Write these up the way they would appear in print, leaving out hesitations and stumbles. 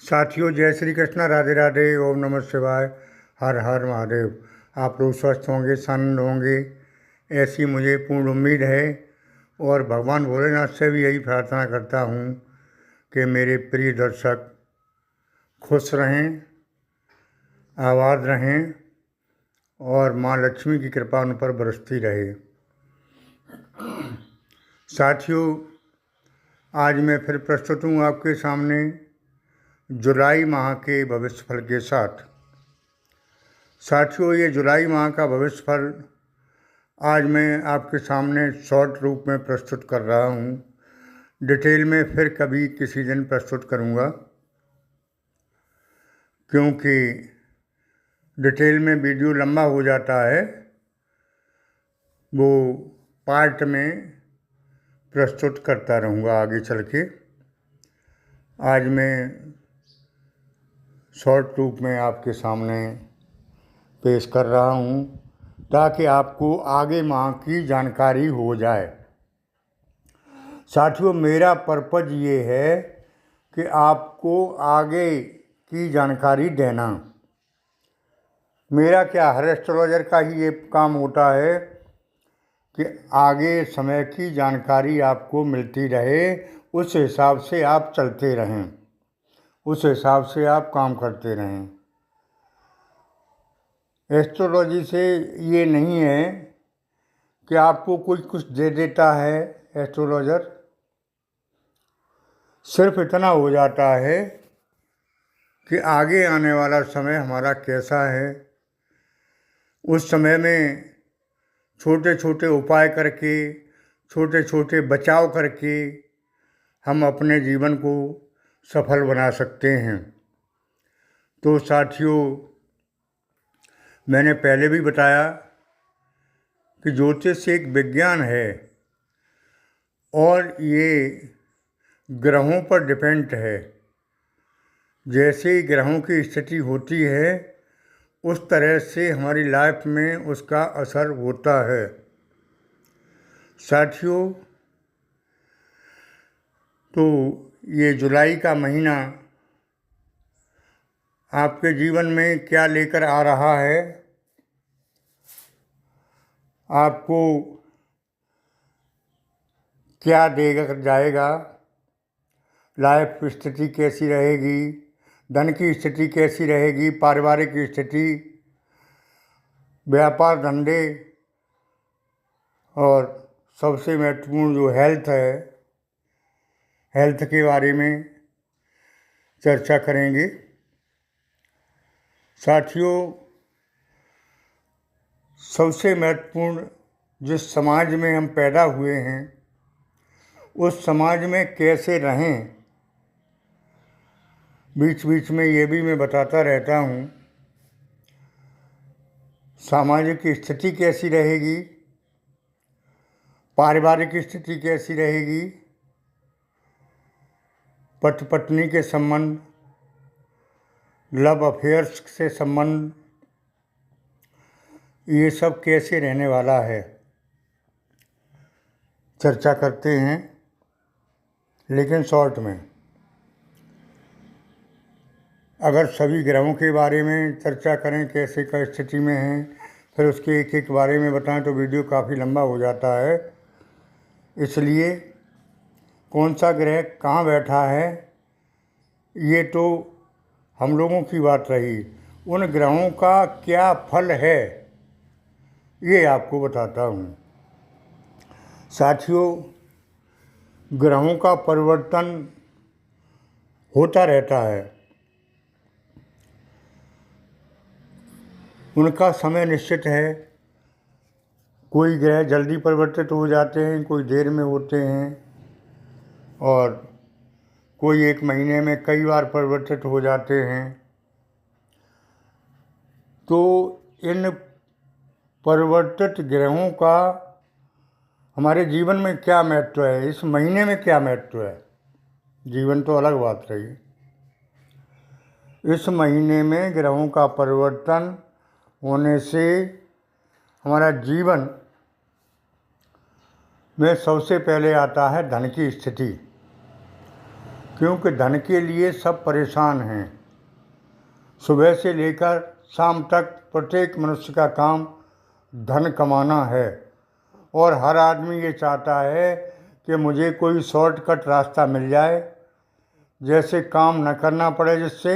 साथियों, जय श्री कृष्णा, राधे राधे, ओम नमः शिवाय, हर हर महादेव। आप लोग स्वस्थ होंगे, शांत होंगे, ऐसी मुझे पूर्ण उम्मीद है। और भगवान भोलेनाथ से भी यही प्रार्थना करता हूँ कि मेरे प्रिय दर्शक खुश रहें, आबाद रहें और माँ लक्ष्मी की कृपा उन पर बरसती रहे। साथियों, आज मैं फिर प्रस्तुत हूँ आपके सामने जुलाई माह के भविष्यफल के साथ। साथियों, ये जुलाई माह का भविष्यफल आज मैं आपके सामने शॉर्ट रूप में प्रस्तुत कर रहा हूँ। डिटेल में फिर कभी किसी दिन प्रस्तुत करूँगा, क्योंकि डिटेल में वीडियो लंबा हो जाता है, वो पार्ट में प्रस्तुत करता रहूँगा आगे चल के। आज मैं शॉर्ट रूप में आपके सामने पेश कर रहा हूँ ताकि आपको आगे माह की जानकारी हो जाए। साथियों, मेरा पर्पज़ ये है कि आपको आगे की जानकारी देना। मेरा क्या, हर एस्ट्रोलॉजर का ही ये काम होता है कि आगे समय की जानकारी आपको मिलती रहे, उस हिसाब से आप चलते रहें, उस हिसाब से आप काम करते रहें। एस्ट्रोलॉजी से ये नहीं है कि आपको कोई कुछ दे देता है एस्ट्रोलॉजर। सिर्फ इतना हो जाता है कि आगे आने वाला समय हमारा कैसा है, उस समय में छोटे छोटे उपाय करके, छोटे छोटे बचाव करके हम अपने जीवन को सफल बना सकते हैं। तो साथियों, मैंने पहले भी बताया कि ज्योतिष एक विज्ञान है और ये ग्रहों पर डिपेंड है। जैसे ही ग्रहों की स्थिति होती है, उस तरह से हमारी लाइफ में उसका असर होता है। साथियों, तो ये जुलाई का महीना आपके जीवन में क्या लेकर आ रहा है, आपको क्या देकर जाएगा, लाइफ स्थिति कैसी रहेगी, धन की स्थिति कैसी रहेगी, पारिवारिक स्थिति, व्यापार धंधे और सबसे महत्वपूर्ण जो हेल्थ है, हेल्थ के बारे में चर्चा करेंगे। साथियों, सबसे महत्वपूर्ण जिस समाज में हम पैदा हुए हैं, उस समाज में कैसे रहें, बीच बीच में ये भी मैं बताता रहता हूँ। सामाजिक स्थिति कैसी रहेगी, पारिवारिक स्थिति कैसी रहेगी, पति पत्नी के संबंध, लव अफेयर्स से संबंध, ये सब कैसे रहने वाला है, चर्चा करते हैं, लेकिन शॉर्ट में। अगर सभी ग्रहों के बारे में चर्चा करें कैसे का स्थिति में हैं, फिर उसके एक एक बारे में बताएं तो वीडियो काफ़ी लंबा हो जाता है। इसलिए कौन सा ग्रह कहाँ बैठा है, ये तो हम लोगों की बात रही। उन ग्रहों का क्या फल है, ये आपको बताता हूँ। साथियों, ग्रहों का परिवर्तन होता रहता है, उनका समय निश्चित है। कोई ग्रह जल्दी परिवर्तित हो जाते हैं, कोई देर में होते हैं, और कोई एक महीने में कई बार परिवर्तित हो जाते हैं। तो इन परिवर्तित ग्रहों का हमारे जीवन में क्या महत्व है, इस महीने में क्या महत्व है, जीवन तो अलग बात रही। इस महीने में ग्रहों का परिवर्तन होने से हमारा जीवन में सबसे पहले आता है धन की स्थिति। क्योंकि धन के लिए सब परेशान हैं। सुबह से लेकर शाम तक प्रत्येक मनुष्य का काम धन कमाना है और हर आदमी ये चाहता है कि मुझे कोई शॉर्टकट रास्ता मिल जाए, जैसे काम न करना पड़े जिससे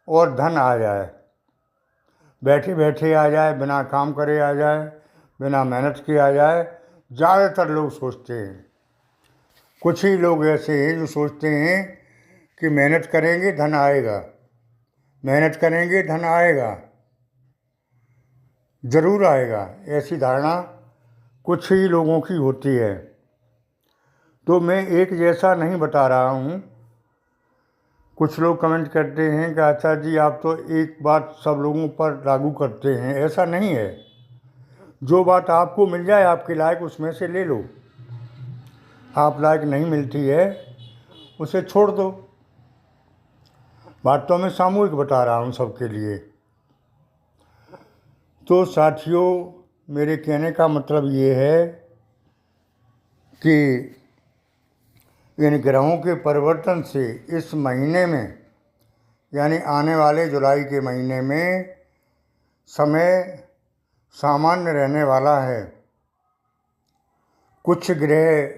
और धन आ जाए, बैठे बैठे आ जाए, बिना काम करे आ जाए, बिना मेहनत के आ जाए। ज़्यादातर लोग सोचते हैं। कुछ ही लोग ऐसे हैं जो सोचते हैं कि मेहनत करेंगे धन आएगा, मेहनत करेंगे धन आएगा, ज़रूर आएगा। ऐसी धारणा कुछ ही लोगों की होती है। तो मैं एक जैसा नहीं बता रहा हूँ। कुछ लोग कमेंट करते हैं कि अच्छा जी आप तो एक बात सब लोगों पर लागू करते हैं। ऐसा नहीं है। जो बात आपको मिल जाए आपके लायक, उसमें से ले लो। आप लायक नहीं मिलती है उसे छोड़ दो। बात तो मैं सामूहिक बता रहा हूँ सबके लिए। तो साथियों, मेरे कहने का मतलब ये है कि इन ग्रहों के परिवर्तन से इस महीने में, यानी आने वाले जुलाई के महीने में, समय सामान्य रहने वाला है। कुछ ग्रह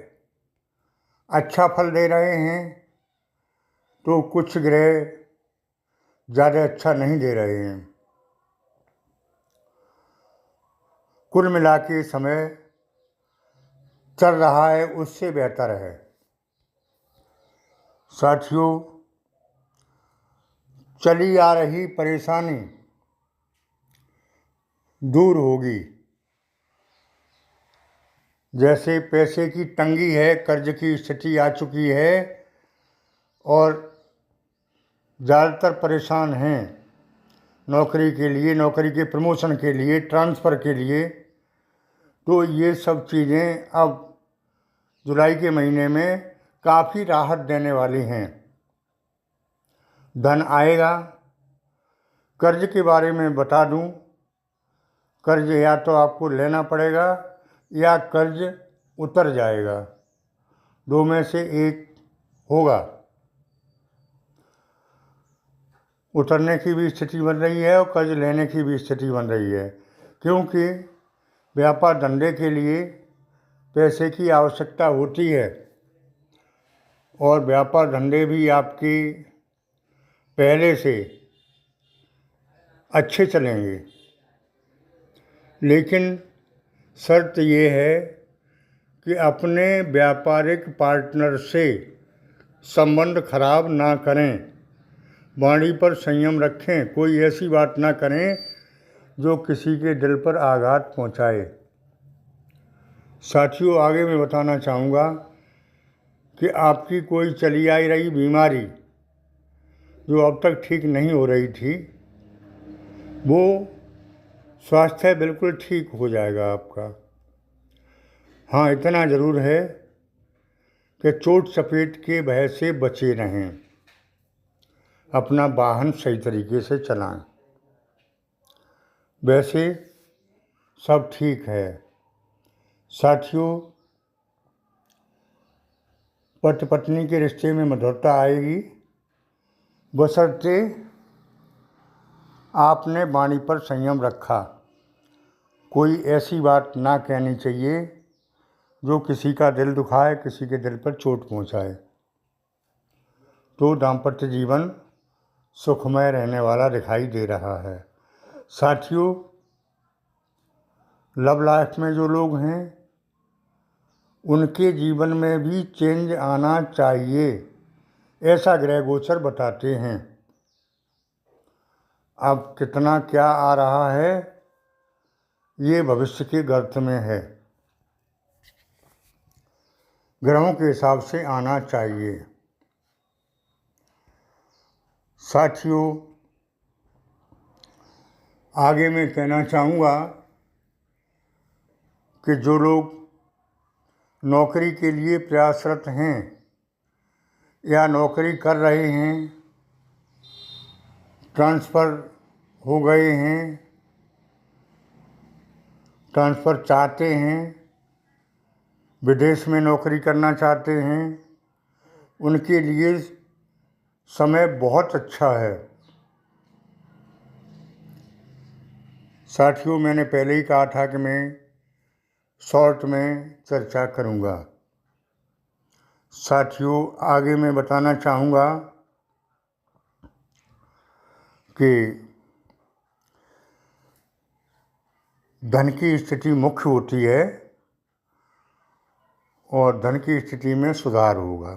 अच्छा फल दे रहे हैं तो कुछ ग्रह ज़्यादा अच्छा नहीं दे रहे हैं। कुल मिला के समय चल रहा है उससे बेहतर है। साथियों, चली आ रही परेशानी दूर होगी। जैसे पैसे की तंगी है, कर्ज की स्थिति आ चुकी है और ज़्यादातर परेशान हैं नौकरी के लिए, नौकरी के प्रमोशन के लिए, ट्रांसफ़र के लिए। तो ये सब चीज़ें अब जुलाई के महीने में काफ़ी राहत देने वाली हैं। धन आएगा। कर्ज के बारे में बता दूं, कर्ज या तो आपको लेना पड़ेगा या कर्ज उतर जाएगा, दो में से एक होगा। उतरने की भी स्थिति बन रही है और कर्ज लेने की भी स्थिति बन रही है, क्योंकि व्यापार धंधे के लिए पैसे की आवश्यकता होती है और व्यापार धंधे भी आपके पहले से अच्छे चलेंगे। लेकिन शर्त ये है कि अपने व्यापारिक पार्टनर से संबंध खराब ना करें, वाणी पर संयम रखें, कोई ऐसी बात ना करें जो किसी के दिल पर आघात पहुंचाए। साथियों, आगे मैं बताना चाहूँगा कि आपकी कोई चली आई रही बीमारी जो अब तक ठीक नहीं हो रही थी, वो स्वास्थ्य बिल्कुल ठीक हो जाएगा आपका। हाँ, इतना ज़रूर है कि चोट चपेट के भय से बचे रहें, अपना वाहन सही तरीके से चलाएं। वैसे सब ठीक है। साथियों, पति पत्नी के रिश्ते में मधुरता आएगी, बशर्ते आपने वाणी पर संयम रखा। कोई ऐसी बात ना कहनी चाहिए जो किसी का दिल दुखाए, किसी के दिल पर चोट पहुंचाए। तो दाम्पत्य जीवन सुखमय रहने वाला दिखाई दे रहा है। साथियों, लव लाइफ में जो लोग हैं उनके जीवन में भी चेंज आना चाहिए, ऐसा ग्रह गोचर बताते हैं। अब कितना क्या आ रहा है ये भविष्य के गर्त में है। ग्रहों के हिसाब से आना चाहिए। साथियों, आगे मैं कहना चाहूँगा कि जो लोग नौकरी के लिए प्रयासरत हैं या नौकरी कर रहे हैं, ट्रांसफ़र हो गए हैं, ट्रांसफ़र चाहते हैं, विदेश में नौकरी करना चाहते हैं उनके लिए समय बहुत अच्छा है। साथियों, मैंने पहले ही कहा था कि मैं शॉर्ट में चर्चा करूँगा। साथियों, आगे मैं बताना चाहूँगा कि धन की स्थिति मुख्य होती है और धन की स्थिति में सुधार होगा।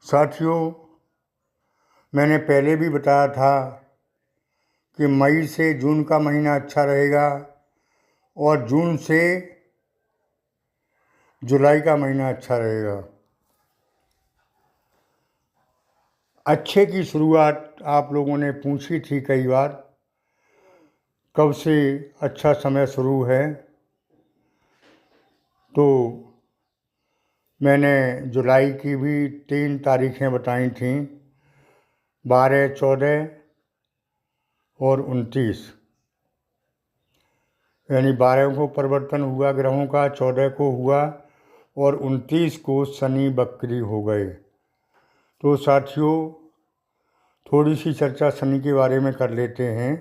साथियों, मैंने पहले भी बताया था कि मई से जून का महीना अच्छा रहेगा और जून से जुलाई का महीना अच्छा रहेगा। अच्छे की शुरुआत आप लोगों ने पूछी थी कई बार, कब से अच्छा समय शुरू है, तो मैंने जुलाई की भी 3 तारीखें बताई थीं, 12, 14 और 29। यानी 12 को परिवर्तन हुआ ग्रहों का, 14 को हुआ और 29 को शनि वक्री हो गए। तो साथियों, थोड़ी सी चर्चा शनि के बारे में कर लेते हैं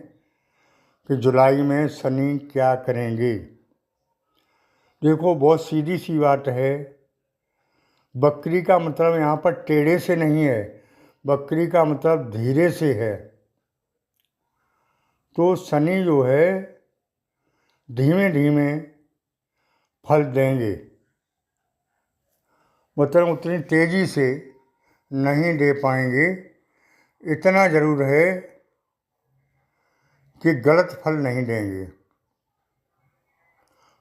कि जुलाई में शनि क्या करेंगे। देखो, बहुत सीधी सी बात है। वक्री का मतलब यहाँ पर टेढ़े से नहीं है, वक्री का मतलब धीरे से है। तो शनि जो है धीमे धीमे फल देंगे, मतलब उतनी तेजी से नहीं दे पाएंगे। इतना ज़रूर है कि गलत फल नहीं देंगे,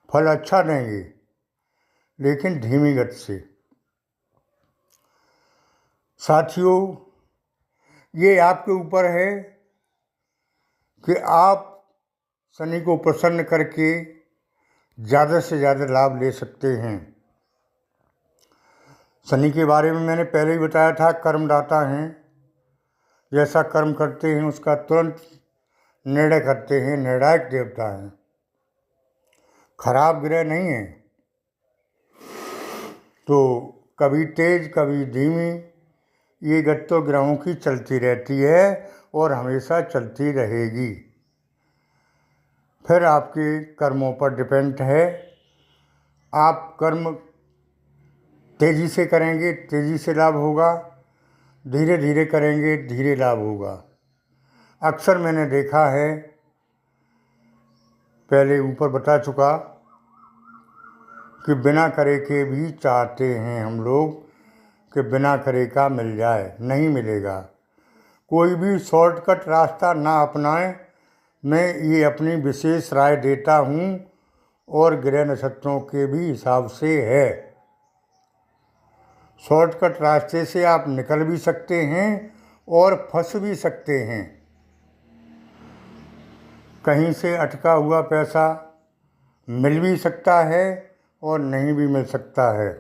फल अच्छा देंगे लेकिन धीमी गति से। साथियों, ये आपके ऊपर है कि आप शनि को प्रसन्न करके ज़्यादा से ज़्यादा लाभ ले सकते हैं। शनि के बारे में मैंने पहले ही बताया था, कर्मदाता हैं। जैसा कर्म करते हैं उसका तुरंत निर्णय करते हैं, निर्णायक देवता हैं, खराब ग्रह नहीं है। तो कभी तेज कभी धीमी ये गति तो ग्रहों की चलती रहती है और हमेशा चलती रहेगी। फिर आपके कर्मों पर डिपेंड है। आप कर्म तेज़ी से करेंगे, तेज़ी से लाभ होगा, धीरे धीरे करेंगे, धीरे लाभ होगा। अक्सर मैंने देखा है, पहले ऊपर बता चुका कि बिना करे के भी चाहते हैं हम लोग कि बिना करे का मिल जाए, नहीं मिलेगा। कोई भी शॉर्टकट रास्ता ना अपनाएं, मैं ये अपनी विशेष राय देता हूँ और ग्रह नक्षत्रों के भी हिसाब से है। शॉर्टकट रास्ते से आप निकल भी सकते हैं और फंस भी सकते हैं। कहीं से अटका हुआ पैसा मिल भी सकता है और नहीं भी मिल सकता है।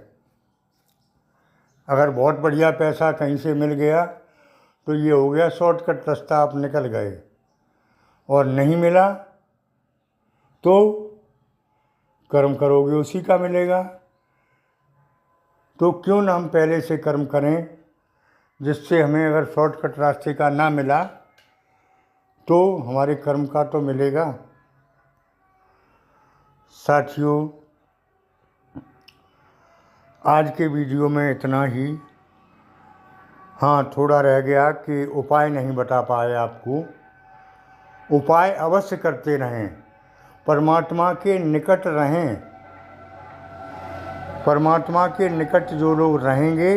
अगर बहुत बढ़िया पैसा कहीं से मिल गया तो ये हो गया शॉर्टकट रास्ता, आप निकल गए, और नहीं मिला तो कर्म करोगे उसी का मिलेगा। तो क्यों ना हम पहले से कर्म करें, जिससे हमें अगर शॉर्टकट रास्ते का ना मिला तो हमारे कर्म का तो मिलेगा। साथियों, आज के वीडियो में इतना ही। हाँ, थोड़ा रह गया कि उपाय नहीं बता पाए आपको। उपाय अवश्य करते रहें, परमात्मा के निकट रहें। परमात्मा के निकट जो लोग रहेंगे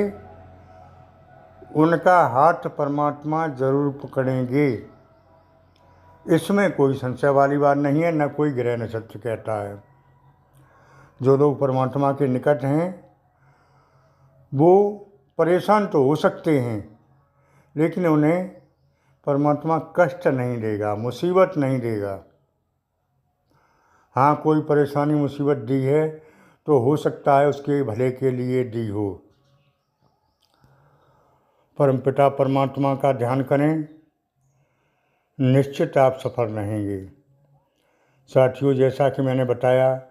उनका हाथ परमात्मा जरूर पकड़ेंगे। इसमें कोई संशय वाली बात नहीं है, न कोई ग्रह नक्षत्र कहता है। जो लोग परमात्मा के निकट हैं वो परेशान तो हो सकते हैं, लेकिन उन्हें परमात्मा कष्ट नहीं देगा, मुसीबत नहीं देगा। हाँ, कोई परेशानी मुसीबत दी है तो हो सकता है उसके भले के लिए दी हो। परमपिता परमात्मा का ध्यान करें, निश्चित आप सफल रहेंगे। साथियों, जैसा कि मैंने बताया,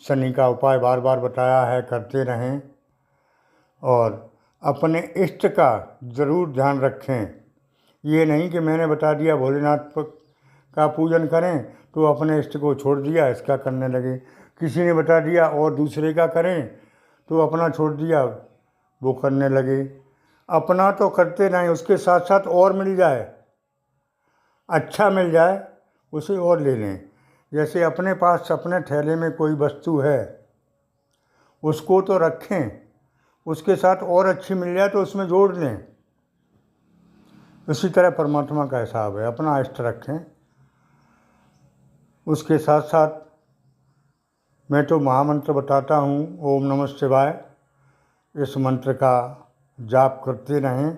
शनि का उपाय बार बार बताया है, करते रहें। और अपने इष्ट का ज़रूर ध्यान रखें। ये नहीं कि मैंने बता दिया भोलेनाथ का पूजन करें तो अपने इष्ट को छोड़ दिया, इसका करने लगे। किसी ने बता दिया और दूसरे का करें तो अपना छोड़ दिया, वो करने लगे। अपना तो करते रहें, उसके साथ साथ और मिल जाए, अच्छा मिल जाए उसे और ले लें। जैसे अपने पास अपने थैले में कोई वस्तु है उसको तो रखें, उसके साथ और अच्छी मिल जाए तो उसमें जोड़ लें। इसी तरह परमात्मा का हिसाब है, अपना इष्ट रखें, उसके साथ साथ मैं तो महामंत्र बताता हूँ, ओम नमः शिवाय। इस मंत्र का जाप करते रहें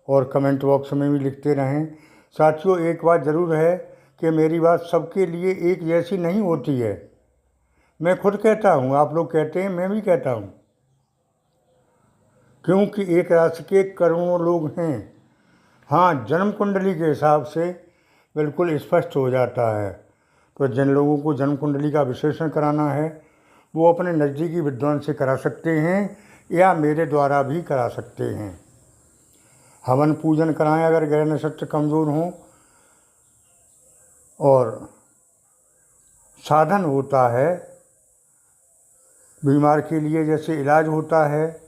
और कमेंट बॉक्स में भी लिखते रहें। साथियों, एक बात ज़रूर है कि मेरी बात सबके लिए एक जैसी नहीं होती है। मैं खुद कहता हूँ, आप लोग कहते हैं, मैं भी कहता हूँ, क्योंकि एक राशि के करोड़ों लोग हैं। हाँ, जन्म कुंडली के हिसाब से बिल्कुल स्पष्ट हो जाता है। तो जिन लोगों को जन्म कुंडली का विश्लेषण कराना है वो अपने नज़दीकी विद्वान से करा सकते हैं या मेरे द्वारा भी करा सकते हैं। हवन पूजन कराएं अगर ग्रह नक्षत्र कमज़ोर हों, और साधन होता है बीमार के लिए, जैसे इलाज होता है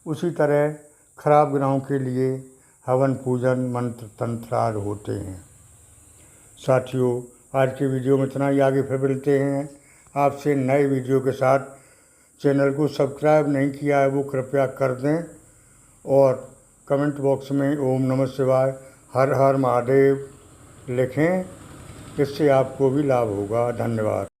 उसी तरह खराब ग्रहों के लिए हवन पूजन मंत्र तंत्र आदि होते हैं। साथियों, आज की वीडियो में इतना ही। आगे फिर मिलते हैं आपसे नए वीडियो के साथ। चैनल को सब्सक्राइब नहीं किया है वो कृपया कर दें और कमेंट बॉक्स में ओम नमः शिवाय, हर हर महादेव लिखें, इससे आपको भी लाभ होगा। धन्यवाद।